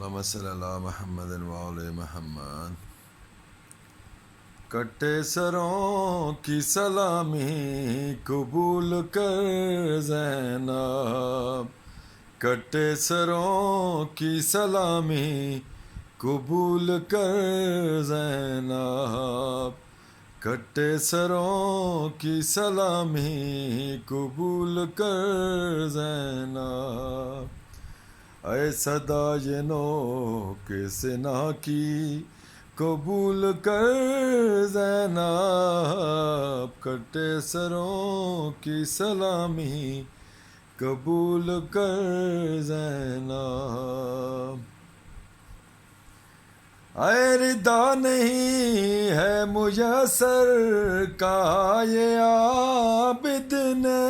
اللہم صلی علی محمد وآل محمد۔ کٹے سروں کی سلامی قبول کر زینب، کٹے سروں کی سلامی قبول کر زینب، کٹے سروں کی سلامی قبول کر زینب۔ اے صدا یہ نو کے سنا کی قبول کر زینب، کٹے سروں کی سلامی قبول کر زینب۔ اے ردا نہیں ہے میسر کہا یہ عابد نے،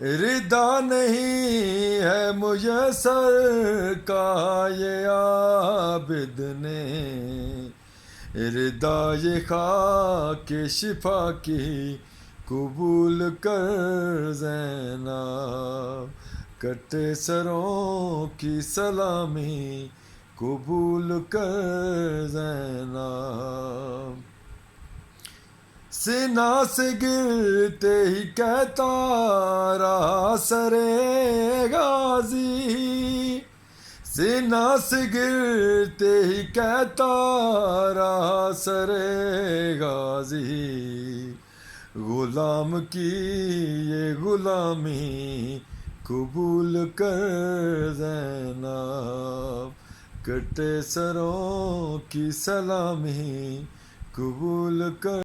ردا نہیں ہے میسر کہا یہ عابد نے، ردا یہ خاک شفا کی قبول کر زینب، کٹے سروں کی سلامی قبول کر زینب۔ سینہ سے گرتے ہی کہتا رہا سرے غازی، سینہ سے گرتے ہی کہتا رہا سرے غازی، غلام کی یہ غلامی قبول کر زینب، کٹے سروں کی سلامی قبول کر